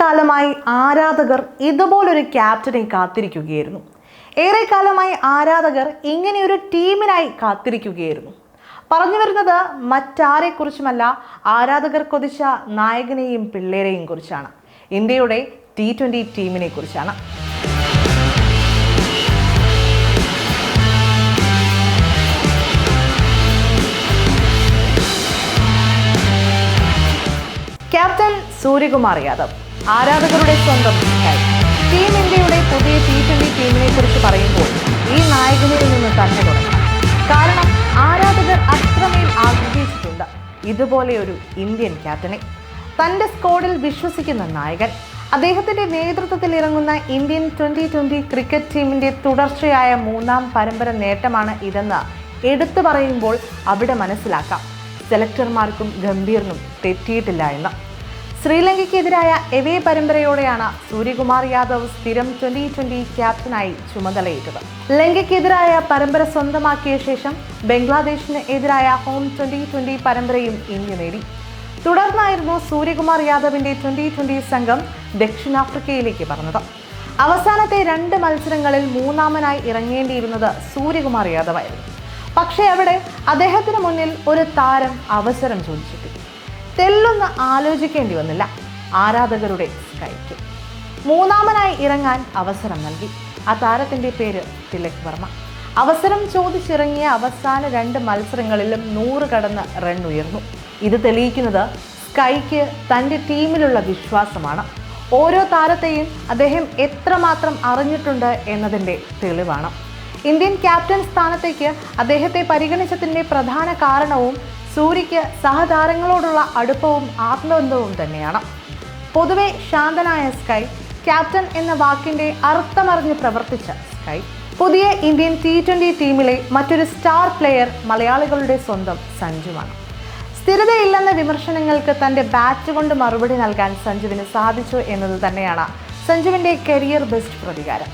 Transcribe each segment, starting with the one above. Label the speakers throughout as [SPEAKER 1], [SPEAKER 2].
[SPEAKER 1] കാലമായി ആരാധകർ ഇതുപോലൊരു ക്യാപ്റ്റനെ കാത്തിരിക്കുകയായിരുന്നു. ഏറെക്കാലമായി ആരാധകർ ഇങ്ങനെയൊരു ടീമിനായി കാത്തിരിക്കുകയായിരുന്നു. പറഞ്ഞു വരുന്നത് മറ്റാരെക്കുറിച്ചുമല്ല, ആരാധകർ കൊതിച്ച നായകനെയും പിള്ളേരെയും കുറിച്ചാണ്. ഇന്ത്യയുടെ T20 ടീമിനെ കുറിച്ചാണ്. ക്യാപ്റ്റൻ സൂര്യകുമാർ യാദവ്, ആരാധകരുടെ സ്വന്തം സ്കൈ. ടീം ഇന്ത്യയുടെ പുതിയ T20 ടീമിനെ കുറിച്ച് പറയുമ്പോൾ ഈ നായകനിൽ നിന്ന് തന്നെ തുടങ്ങാം. കാരണം ആരാധകർ അത്രമേൽ ആഗ്രഹിച്ചിട്ടുണ്ട് ഇതുപോലെ ഒരു ഇന്ത്യൻ ക്യാപ്റ്റനെ. തൻ്റെ സ്ക്വാഡിൽ വിശ്വസിക്കുന്ന നായകൻ. അദ്ദേഹത്തിൻ്റെ നേതൃത്വത്തിൽ ഇറങ്ങുന്ന ഇന്ത്യൻ T20 ക്രിക്കറ്റ് ടീമിൻ്റെ തുടർച്ചയായ 3ാം പരമ്പര നേട്ടമാണ് ഇതെന്ന് എടുത്തു പറയുമ്പോൾ അവിടെ മനസ്സിലാക്കാം സെലക്ടർമാർക്കും ഗംഭീറിനും തെറ്റിയിട്ടില്ല എന്ന്. ശ്രീലങ്കയ്ക്കെതിരായ എവേ പരമ്പരയോടെയാണ് സൂര്യകുമാർ യാദവ് സ്ഥിരം T20 ക്യാപ്റ്റനായി ചുമതലയേറ്റത്. ലങ്കയ്ക്കെതിരായ പരമ്പര സ്വന്തമാക്കിയ ശേഷം ബംഗ്ലാദേശിന് എതിരായ ഹോം T20 പരമ്പരയും ഇന്ത്യ നേടി. തുടർന്നായിരുന്നു സൂര്യകുമാർ യാദവിന്റെ T20 സംഘം ദക്ഷിണാഫ്രിക്കയിലേക്ക് പറഞ്ഞത്. അവസാനത്തെ 2 മത്സരങ്ങളിൽ 3ാമനായി ഇറങ്ങേണ്ടിയിരുന്നത് സൂര്യകുമാർ യാദവായിരുന്നു. പക്ഷേ അവിടെ അദ്ദേഹത്തിന് മുന്നിൽ ഒരു താരം അവസരം ചോദിച്ചെത്തി. തെല്ലൊന്ന് ആലോചിക്കേണ്ടി വന്നില്ല ആരാധകരുടെ സ്കൈക്ക്. 3ാമനായി ഇറങ്ങാൻ അവസരം നൽകി. ആ താരത്തിൻ്റെ പേര് തിലക് വർമ്മ. അവസരം ചോദിച്ചിറങ്ങിയ അവസാന 2 മത്സരങ്ങളിലും 100 കടന്ന് റൺ ഉയർന്നു. ഇത് തെളിയിക്കുന്നത് സ്കൈക്ക് തൻ്റെ ടീമിലുള്ള വിശ്വാസമാണ്. ഓരോ താരത്തെയും അദ്ദേഹം എത്രമാത്രം അറിഞ്ഞിട്ടുണ്ട് എന്നതിൻ്റെ തെളിവാണ്. ഇന്ത്യൻ ക്യാപ്റ്റൻ സ്ഥാനത്തേക്ക് അദ്ദേഹത്തെ പരിഗണിച്ചതിൻ്റെ പ്രധാന കാരണവും സൂര്യയ്ക്ക് സഹതാരങ്ങളോടുള്ള അടുപ്പവും ആത്മബന്ധവും തന്നെയാണ്. പൊതുവെ ശാന്തനായ സ്കൈ, ക്യാപ്റ്റൻ എന്ന വാക്കിൻ്റെ അർത്ഥമറിഞ്ഞ് പ്രവർത്തിച്ച സ്കൈ. പുതിയ ഇന്ത്യൻ T20 ടീമിലെ മറ്റൊരു സ്റ്റാർ പ്ലെയർ മലയാളികളുടെ സ്വന്തം സഞ്ജുവാണ്. സ്ഥിരതയില്ലെന്ന വിമർശനങ്ങൾക്ക് തൻ്റെ ബാറ്റ് കൊണ്ട് മറുപടി നൽകാൻ സഞ്ജുവിന് സാധിച്ചു എന്നത് തന്നെയാണ് സഞ്ജുവിൻ്റെ കരിയർ ബെസ്റ്റ് പ്രതികാരം.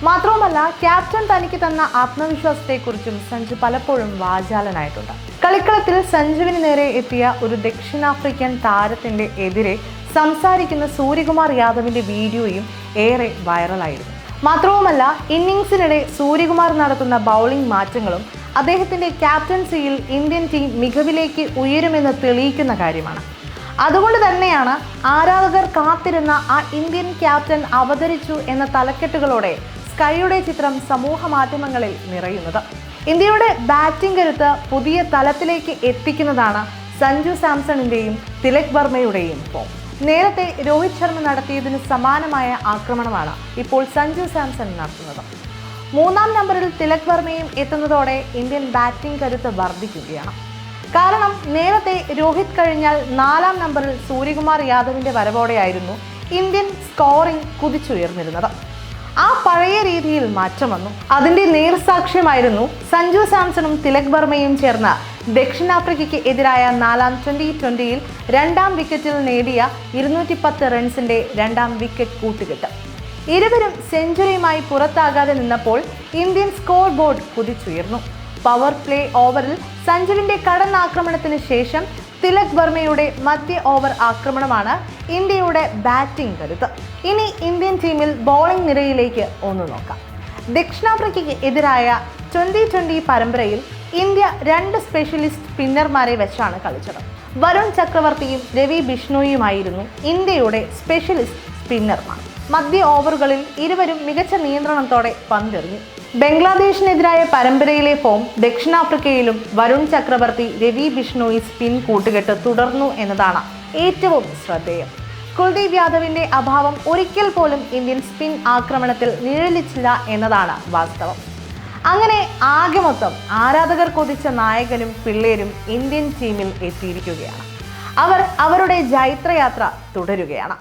[SPEAKER 1] മാത്രവുമല്ല, ക്യാപ്റ്റൻ തനിക്ക് തന്ന ആത്മവിശ്വാസത്തെക്കുറിച്ചും സഞ്ജു പലപ്പോഴും വാചാലനായിട്ടുണ്ട്. കളിക്കളത്തിൽ സഞ്ജുവിന് നേരെ എത്തിയ ഒരു ദക്ഷിണാഫ്രിക്കൻ താരത്തിൻ്റെ എതിരെ സംസാരിക്കുന്ന സൂര്യകുമാർ യാദവിൻ്റെ വീഡിയോയും ഏറെ വൈറലായിരുന്നു. മാത്രവുമല്ല, ഇന്നിംഗ്സിനിടെ സൂര്യകുമാർ നടത്തുന്ന ബൗളിംഗ് മാറ്റങ്ങളും അദ്ദേഹത്തിൻ്റെ ക്യാപ്റ്റൻസിയിൽ ഇന്ത്യൻ ടീം മികവിലേക്ക് ഉയരുമെന്ന് തെളിയിക്കുന്ന കാര്യമാണ്. അതുകൊണ്ട് തന്നെയാണ് ആരാധകർ കാത്തിരുന്ന ആ ഇന്ത്യൻ ക്യാപ്റ്റൻ അവതരിച്ചു എന്ന തലക്കെട്ടുകളോടെ സ്കൈയുടെ ചിത്രം സമൂഹ മാധ്യമങ്ങളിൽ നിറയുന്നത്. ഇന്ത്യയുടെ ബാറ്റിംഗ് കരുത്ത് പുതിയ തലത്തിലേക്ക് എത്തിക്കുന്നതാണ് സഞ്ജു സാംസണിൻ്റെയും തിലക് വർമ്മയുടെയും ഫോം. നേരത്തെ രോഹിത് ശർമ്മ നടത്തിയതിന് സമാനമായ ആക്രമണമാണ് ഇപ്പോൾ സഞ്ജു സാംസൺ നടത്തുന്നത്. 3ാം നമ്പറിൽ തിലക് വർമ്മയും എത്തുന്നതോടെ ഇന്ത്യൻ ബാറ്റിംഗ് കരുത്ത് വർദ്ധിക്കുകയാണ്. കാരണം നേരത്തെ രോഹിത് കഴിഞ്ഞാൽ 4ാം നമ്പറിൽ സൂര്യകുമാർ യാദവിൻ്റെ വരവോടെയായിരുന്നു ഇന്ത്യൻ സ്കോറിംഗ് കുതിച്ചുയർന്നിരുന്നത്. ആ പഴയ രീതിയിൽ മാറ്റം വന്നു. അതിൻ്റെ നേർസാക്ഷ്യമായിരുന്നു സഞ്ജു സാംസണും തിലക് വർമ്മയും ചേർന്ന് ദക്ഷിണാഫ്രിക്കയ്ക്ക് എതിരായ 4ാം T20യിൽ 2ാം വിക്കറ്റിൽ നേടിയ 210 റൺസിൻ്റെ 2ാം വിക്കറ്റ് കൂട്ടുകെട്ട്. ഇരുവരും സെഞ്ചുറിയുമായി പുറത്താകാതെ നിന്നപ്പോൾ ഇന്ത്യൻ സ്കോർ ബോർഡ് കുതിച്ചുയർന്നു. പവർ പ്ലേ ഓവറിൽ സഞ്ജുവിൻ്റെ കടന്നാക്രമണത്തിന് ശേഷം തിലക് വർമ്മയുടെ മധ്യ ഓവർ ആക്രമണമാണ് ഇന്ത്യയുടെ ബാറ്റിംഗ് കരുത്ത്. ഇനി ഇന്ത്യൻ ടീമിൽ ബോളിംഗ് നിരയിലേക്ക് ഒന്ന് നോക്കാം. ദക്ഷിണാഫ്രിക്കയ്ക്ക് എതിരായ T20 പരമ്പരയിൽ ഇന്ത്യ 2 സ്പെഷ്യലിസ്റ്റ് സ്പിന്നർമാരെ വെച്ചാണ് കളിച്ചത്. വരുൺ ചക്രവർത്തിയും രവി ബിഷ്ണോയിയുമായിരുന്നു ഇന്ത്യയുടെ സ്പെഷ്യലിസ്റ്റ് സ്പിന്നർമാർ. മധ്യ ഓവറുകളിൽ ഇരുവരും മികച്ച നിയന്ത്രണത്തോടെ പന്തെറിഞ്ഞു. ബംഗ്ലാദേശിനെതിരായ പരമ്പരയിലെ ഫോം ദക്ഷിണാഫ്രിക്കയിലും വരുൺ ചക്രവർത്തി, രവി ബിഷ്ണോയി സ്പിൻ കൂട്ടുകെട്ട് തുടർന്നു എന്നതാണ് ഏറ്റവും ശ്രദ്ധേയം. കുൽദീപ് യാദവിൻ്റെ അഭാവം ഒരിക്കൽ പോലും ഇന്ത്യൻ സ്പിൻ ആക്രമണത്തിൽ നിഴലിച്ചില്ല എന്നതാണ് വാസ്തവം. അങ്ങനെ ആകെ മൊത്തം ആരാധകർ കൊതിച്ച നായകനും പിള്ളേരും ഇന്ത്യൻ ടീമിൽ എത്തിയിരിക്കുകയാണ്. അവർ അവരുടെ ജൈത്രയാത്ര തുടരുകയാണ്.